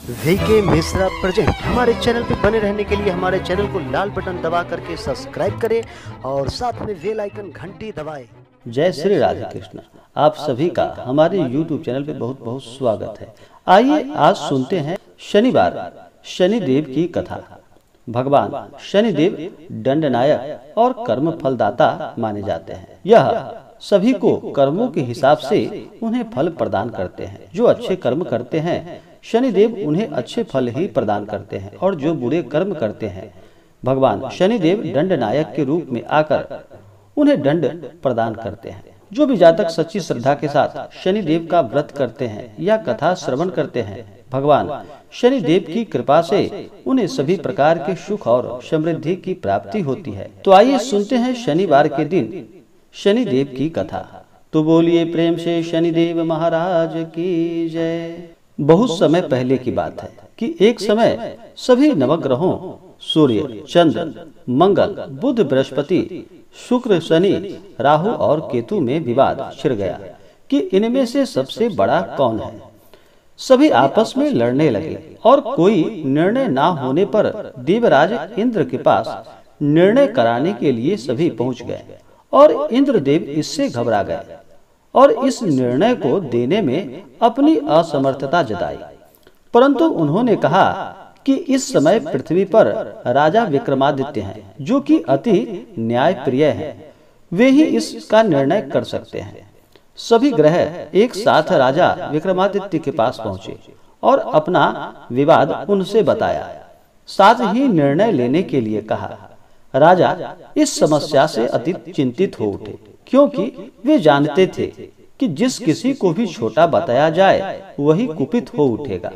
VK Mishra present. हमारे channel पर बने रहने के लिए हमारे चैनल को लाल बटन दबा करके सब्सक्राइब करें और साथ में बेल आइकन घंटी दबाएं। जय श्री राधे कृष्ण। आप सभी का हमारे YouTube चैनल पे बहुत बहुत स्वागत है। आइए आज सुनते हैं शनिवार शनिदेव की कथा। भगवान शनिदेव दंडनायक और कर्म फलदाता माने जाते हैं। यह सभी को कर्मों के हिसाब से उन्हें फल प्रदान करते हैं। जो अच्छे कर्म करते हैं शनिदेव उन्हें अच्छे फल ही प्रदान करते हैं, और जो बुरे कर्म करते हैं भगवान शनिदेव दंडनायक के रूप में आकर उन्हें दंड प्रदान करते हैं। जो भी जातक सच्ची श्रद्धा के साथ शनिदेव का व्रत करते हैं या कथा श्रवण करते हैं, भगवान शनिदेव की कृपा से उन्हें सभी प्रकार के सुख और समृद्धि की प्राप्ति होती है। तो आइए सुनते हैं शनिवार के दिन शनिदेव की कथा। तो बोलिए प्रेम से शनिदेव महाराज की जय। बहुत समय पहले की बात है कि एक समय सभी नवग्रहों सूर्य, चंद्र, मंगल, बुध, बृहस्पति, शुक्र, शनि, राहु और केतु में विवाद छिड़ गया कि इनमें से सबसे बड़ा कौन है। सभी आपस में लड़ने लगे और कोई निर्णय ना होने पर देवराज इंद्र के पास निर्णय कराने के लिए सभी पहुंच गए, और इंद्रदेव इससे घबरा गए और इस निर्णय को देने में अपनी असमर्थता जताई। परंतु उन्होंने कहा कि इस समय पृथ्वी पर राजा विक्रमादित्य हैं, जो कि अति न्यायप्रिय हैं। वे ही इसका निर्णय कर सकते हैं। सभी ग्रह एक साथ राजा विक्रमादित्य के पास पहुंचे और अपना विवाद उनसे बताया। साथ ही निर्णय लेने के लिए कहा। राजा इस समस्या से अति चिंतित हो उठे, क्योंकि वे जानते थे कि जिस किसी को भी छोटा बताया जाए वही कुपित हो उठेगा।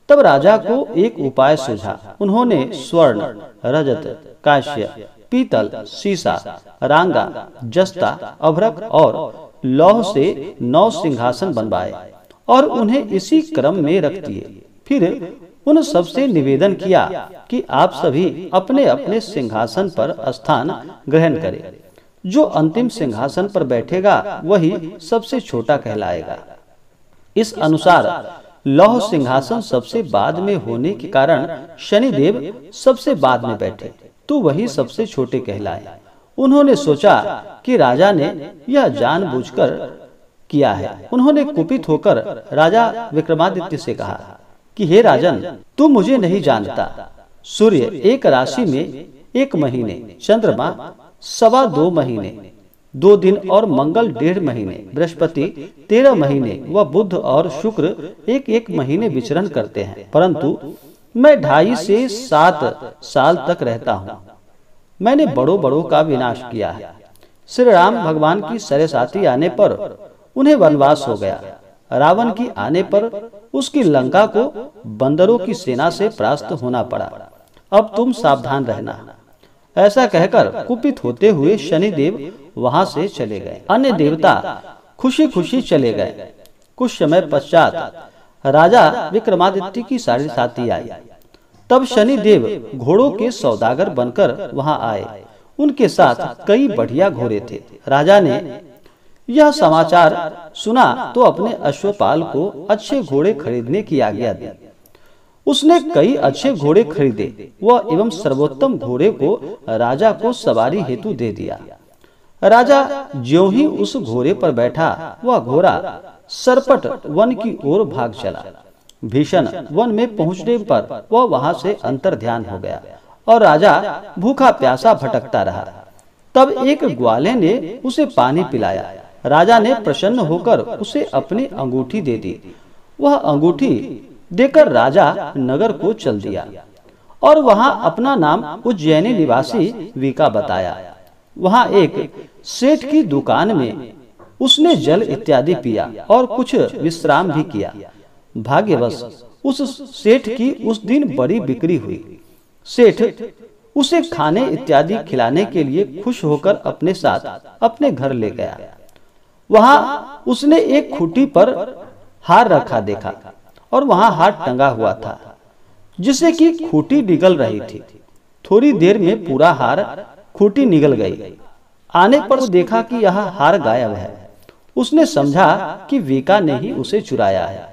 तब राजा को एक उपाय सूझा। उन्होंने स्वर्ण, रजत, कांस्य, पीतल, सीसा, रांगा, जस्ता, अभ्रक और लौह से 9 सिंहासन बनवाए और उन्हें इसी क्रम में रख दिए। फिर उन सबसे निवेदन किया कि आप सभी अपने अपने सिंहासन पर स्थान ग्रहण करें। जो अंतिम सिंहासन पर बैठेगा वही सबसे छोटा कहलाएगा। इस अनुसार लौह सिंहासन सबसे बाद में होने के कारण शनिदेव सबसे बाद में बैठे, तो वही सबसे छोटे कहलाए। उन्होंने सोचा कि राजा ने यह जानबूझकर किया है। उन्होंने कुपित होकर राजा विक्रमादित्य से कहा कि हे राजन, तू मुझे नहीं जानता। सूर्य एक राशि में 1 महीने, चंद्रमा 2.25 महीने 2 दिन और मंगल 1.5 महीने, बृहस्पति 13 महीने व बुध और शुक्र 1 महीने विचरण करते हैं। परंतु मैं 2.5 से 7 साल तक रहता हूँ। मैंने बड़ों बड़ों का विनाश किया है। श्री राम भगवान की सरसाती आने पर उन्हें वनवास हो गया। रावण की आने पर उसकी लंका को बंदरों की सेना से परास्त होना पड़ा। अब तुम सावधान रहना। ऐसा कहकर कुपित होते हुए शनिदेव वहां से चले गए। अन्य देवता खुशी खुशी चले गए। कुछ समय पश्चात राजा विक्रमादित्य की सरसाती आई। तब शनिदेव घोड़ों के सौदागर बनकर वहां आए। उनके साथ कई बढ़िया घोड़े थे। राजा ने यह समाचार सुना तो अपने अश्वपाल को अच्छे घोड़े खरीदने की आज्ञा दी। उसने कई अच्छे घोड़े खरीदे वह एवं सर्वोत्तम घोड़े को राजा को सवारी हेतु दे दिया। राजा ज्यों ही उस घोड़े पर बैठा, वह घोड़ा सरपट वन की ओर भाग चला। भीषण वन में पहुंचने पर वह वहां से अंतर ध्यान हो गया और राजा भूखा प्यासा भटकता रहा। तब एक ग्वाले ने उसे पानी पिलाया। राजा ने प्रसन्न होकर उसे अपनी अंगूठी दे दी। वह अंगूठी देकर राजा नगर को चल दिया और वहां अपना नाम उज्जैनी निवासी वीका बताया। वहां एक सेठ की दुकान में उसने जल इत्यादि पिया और कुछ विश्राम भी किया। भाग्यवश उस सेठ की उस दिन बड़ी बिक्री हुई। सेठ उसे खाने इत्यादि खिलाने के लिए खुश होकर अपने साथ अपने घर ले गया। वहां उसने एक खूंटी पर हार रखा देखा और वहां हाथ टंगा हुआ था, जिससे कि खूंटी निगल रही थी। थोड़ी देर में पूरा हार खूंटी निगल गई। आने पर देखा कि यह हार गायब है। उसने समझा कि वीका ने ही उसे चुराया है।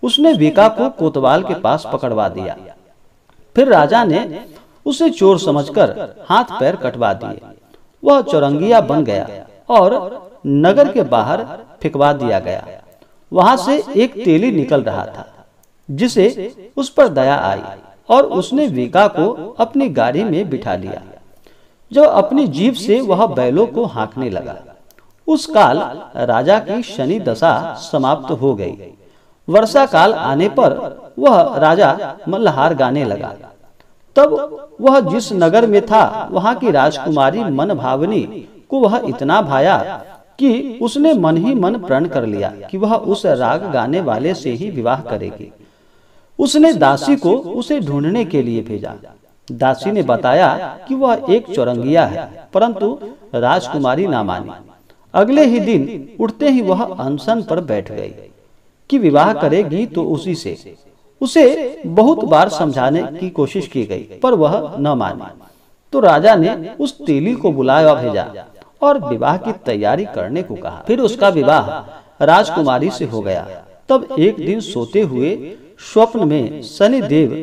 उसने वीका को कोतवाल के पास पकड़वा दिया। फिर राजा ने उसे चोर समझकर हाथ पैर कटवा दिए। वह चौरंगिया बन गया और नगर के बाहर फेंकवा दिया गया। वहां से एक तेली निकल रहा था, जिसे उस पर दया आई और उसने वीका को अपनी गाड़ी में बिठा लिया। जब अपनी जीभ से वह बैलों को हाँकने लगा, उस काल राजा की शनि दशा समाप्त हो गई। वर्षा काल आने पर वह राजा मल्हार गाने लगा। तब वह जिस नगर में था, वहां की राजकुमारी मन भावनी को वह इतना भाया कि उसने मन ही मन प्रण कर लिया कि वह उस राग गाने वाले से ही विवाह करेगी। उसने दासी को उसे ढूंढने के लिए भेजा। दासी ने बताया कि वह एक चौरंगिया है, परंतु राजकुमारी ना मानी। अगले ही दिन उठते ही वह अनशन पर बैठ गई कि विवाह करेगी तो उसी से। उसे बहुत बार समझाने की कोशिश की गई, पर वह न मानी। तो राजा ने उस तेली को बुलाया भेजा और विवाह की तैयारी करने को कहा। फिर उसका विवाह राजकुमारी से हो गया। तब एक दिन सोते हुए स्वप्न में शनि देव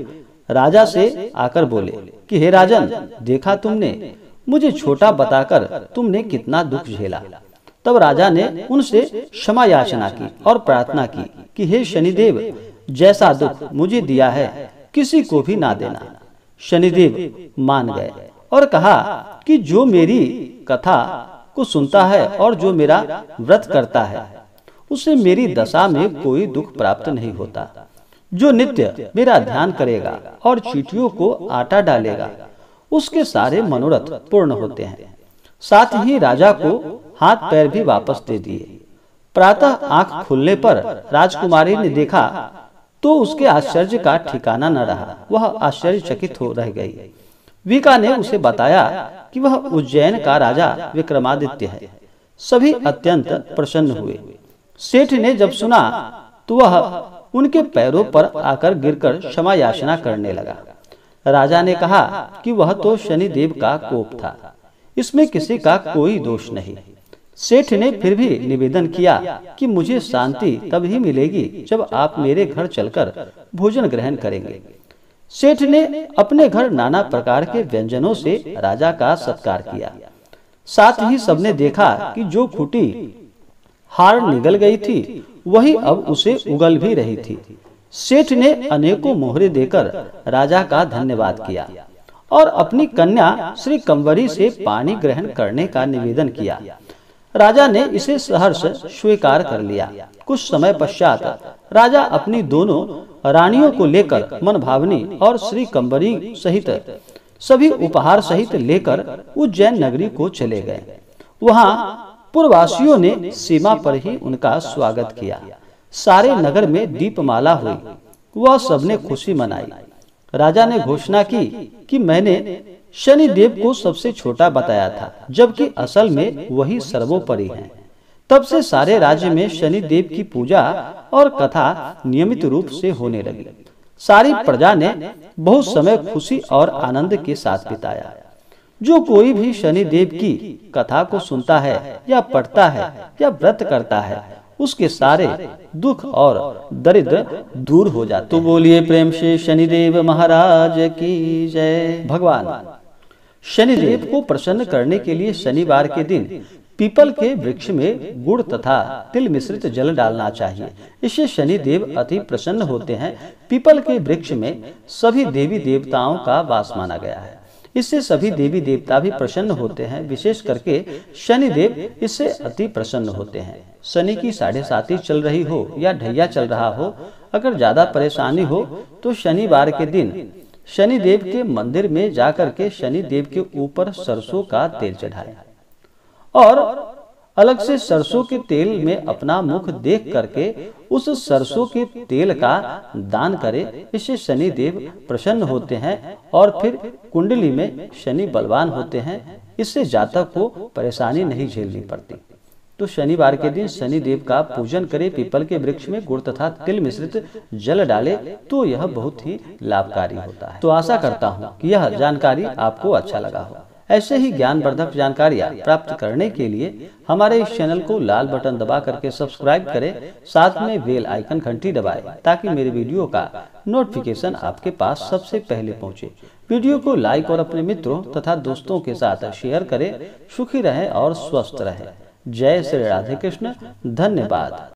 राजा से आकर बोले कि हे राजन, देखा तुमने, मुझे छोटा बताकर तुमने कितना दुख झेला। तब राजा ने उनसे क्षमा याचना की और प्रार्थना की कि हे शनिदेव, जैसा दुख मुझे दिया है किसी को भी ना देना। शनिदेव मान गए और कहा कि जो मेरी कथा को सुनता है और जो मेरा व्रत करता है, उसे मेरी दशा में कोई दुख प्राप्त नहीं होता। जो नित्य मेरा ध्यान करेगा और चींटियों को आटा डालेगा, उसके सारे मनोरथ पूर्ण होते हैं। साथ ही राजा को हाथ पैर भी वापस दे दिए। प्रातः आंख खुलने पर राजकुमारी ने देखा तो उसके आश्चर्य का ठिकाना न रहा। वह आश्चर्यचकित हो रह गई। वीका ने उसे बताया कि वह उज्जैन का राजा विक्रमादित्य है। सभी अत्यंत प्रसन्न हुए। सेठ ने जब सुना तो वह उनके पैरों पर आकर गिरकर क्षमा याचना करने लगा। राजा ने कहा कि वह तो शनिदेव का कोप था, इसमें किसी का कोई दोष नहीं। सेठ ने फिर भी निवेदन किया कि मुझे शांति तभी मिलेगी जब आप मेरे घर चलकर भोजन ग्रहण करेंगे। सेठ ने अपने घर नाना प्रकार के व्यंजनों से राजा का सत्कार किया। साथ ही सबने देखा कि जो खूंटी हार निगल गई थी, वही अब उसे उगल भी रही थी। सेठ ने अनेकों मोहरे देकर राजा का धन्यवाद किया और अपनी कन्या श्री कंवरी से पानी ग्रहण करने का निवेदन किया। राजा ने इसे सहर्ष स्वीकार कर लिया। कुछ समय पश्चात राजा अपनी दोनों रानियों को लेकर मन भावनी और श्री कंवरी सहित सभी उपहार सहित लेकर उज्जैन नगरी को चले गए। वहां पुरवासियों ने सीमा पर ही उनका स्वागत किया। सारे नगर में दीपमाला हुई। वह सबने खुशी मनाई। राजा ने घोषणा की कि मैंने शनिदेव को सबसे छोटा बताया था, जबकि असल में वही सर्वोपरि हैं। तब से सारे राज्य में शनिदेव की पूजा और कथा नियमित रूप से होने लगी। सारी प्रजा ने बहुत समय खुशी और आनंद के साथ बिताया। जो कोई भी शनिदेव की कथा को सुनता है या पढ़ता है या व्रत करता है, उसके सारे दुख और दरिद्र दूर हो जाते। तो बोलिए प्रेम से शनिदेव महाराज की जय। भगवान शनिदेव को प्रसन्न करने के लिए शनिवार के दिन पीपल के वृक्ष में गुड़ तथा तिल मिश्रित जल डालना चाहिए। इससे शनिदेव अति प्रसन्न होते हैं। पीपल के वृक्ष में सभी देवी देवताओं का वास माना गया है। इससे सभी देवी देवता भी प्रसन्न होते हैं। विशेष करके शनिदेव इससे अति प्रसन्न होते हैं। शनि की 7.5 चल रही हो या ढैया चल रहा हो, अगर ज्यादा परेशानी हो तो शनिवार के दिन शनिदेव के मंदिर में जाकर के शनिदेव के ऊपर सरसों का तेल चढ़ाएं और अलग से सरसों के तेल में अपना मुख देख करके उस सरसों के तेल का दान करें। इससे शनिदेव प्रसन्न होते हैं और फिर कुंडली में शनि बलवान होते हैं। इससे जातक को परेशानी नहीं झेलनी पड़ती। तो शनिवार के दिन शनिदेव का पूजन करें। पीपल के वृक्ष में गुड़ तथा तिल मिश्रित जल डाले तो यह बहुत ही लाभकारी होता है। तो आशा करता हूँ कि यह जानकारी आपको अच्छा लगा हो। ऐसे ही ज्ञानवर्धक जानकारियाँ प्राप्त करने के लिए हमारे इस चैनल को लाल बटन दबा करके सब्सक्राइब करें, साथ में बेल आइकन घंटी दबाएं ताकि मेरे वीडियो का नोटिफिकेशन आपके पास सबसे पहले पहुंचे। वीडियो को लाइक और अपने मित्रों तथा दोस्तों के साथ शेयर करें। सुखी रहें और स्वस्थ रहें। जय श्री राधे कृष्ण। धन्यवाद।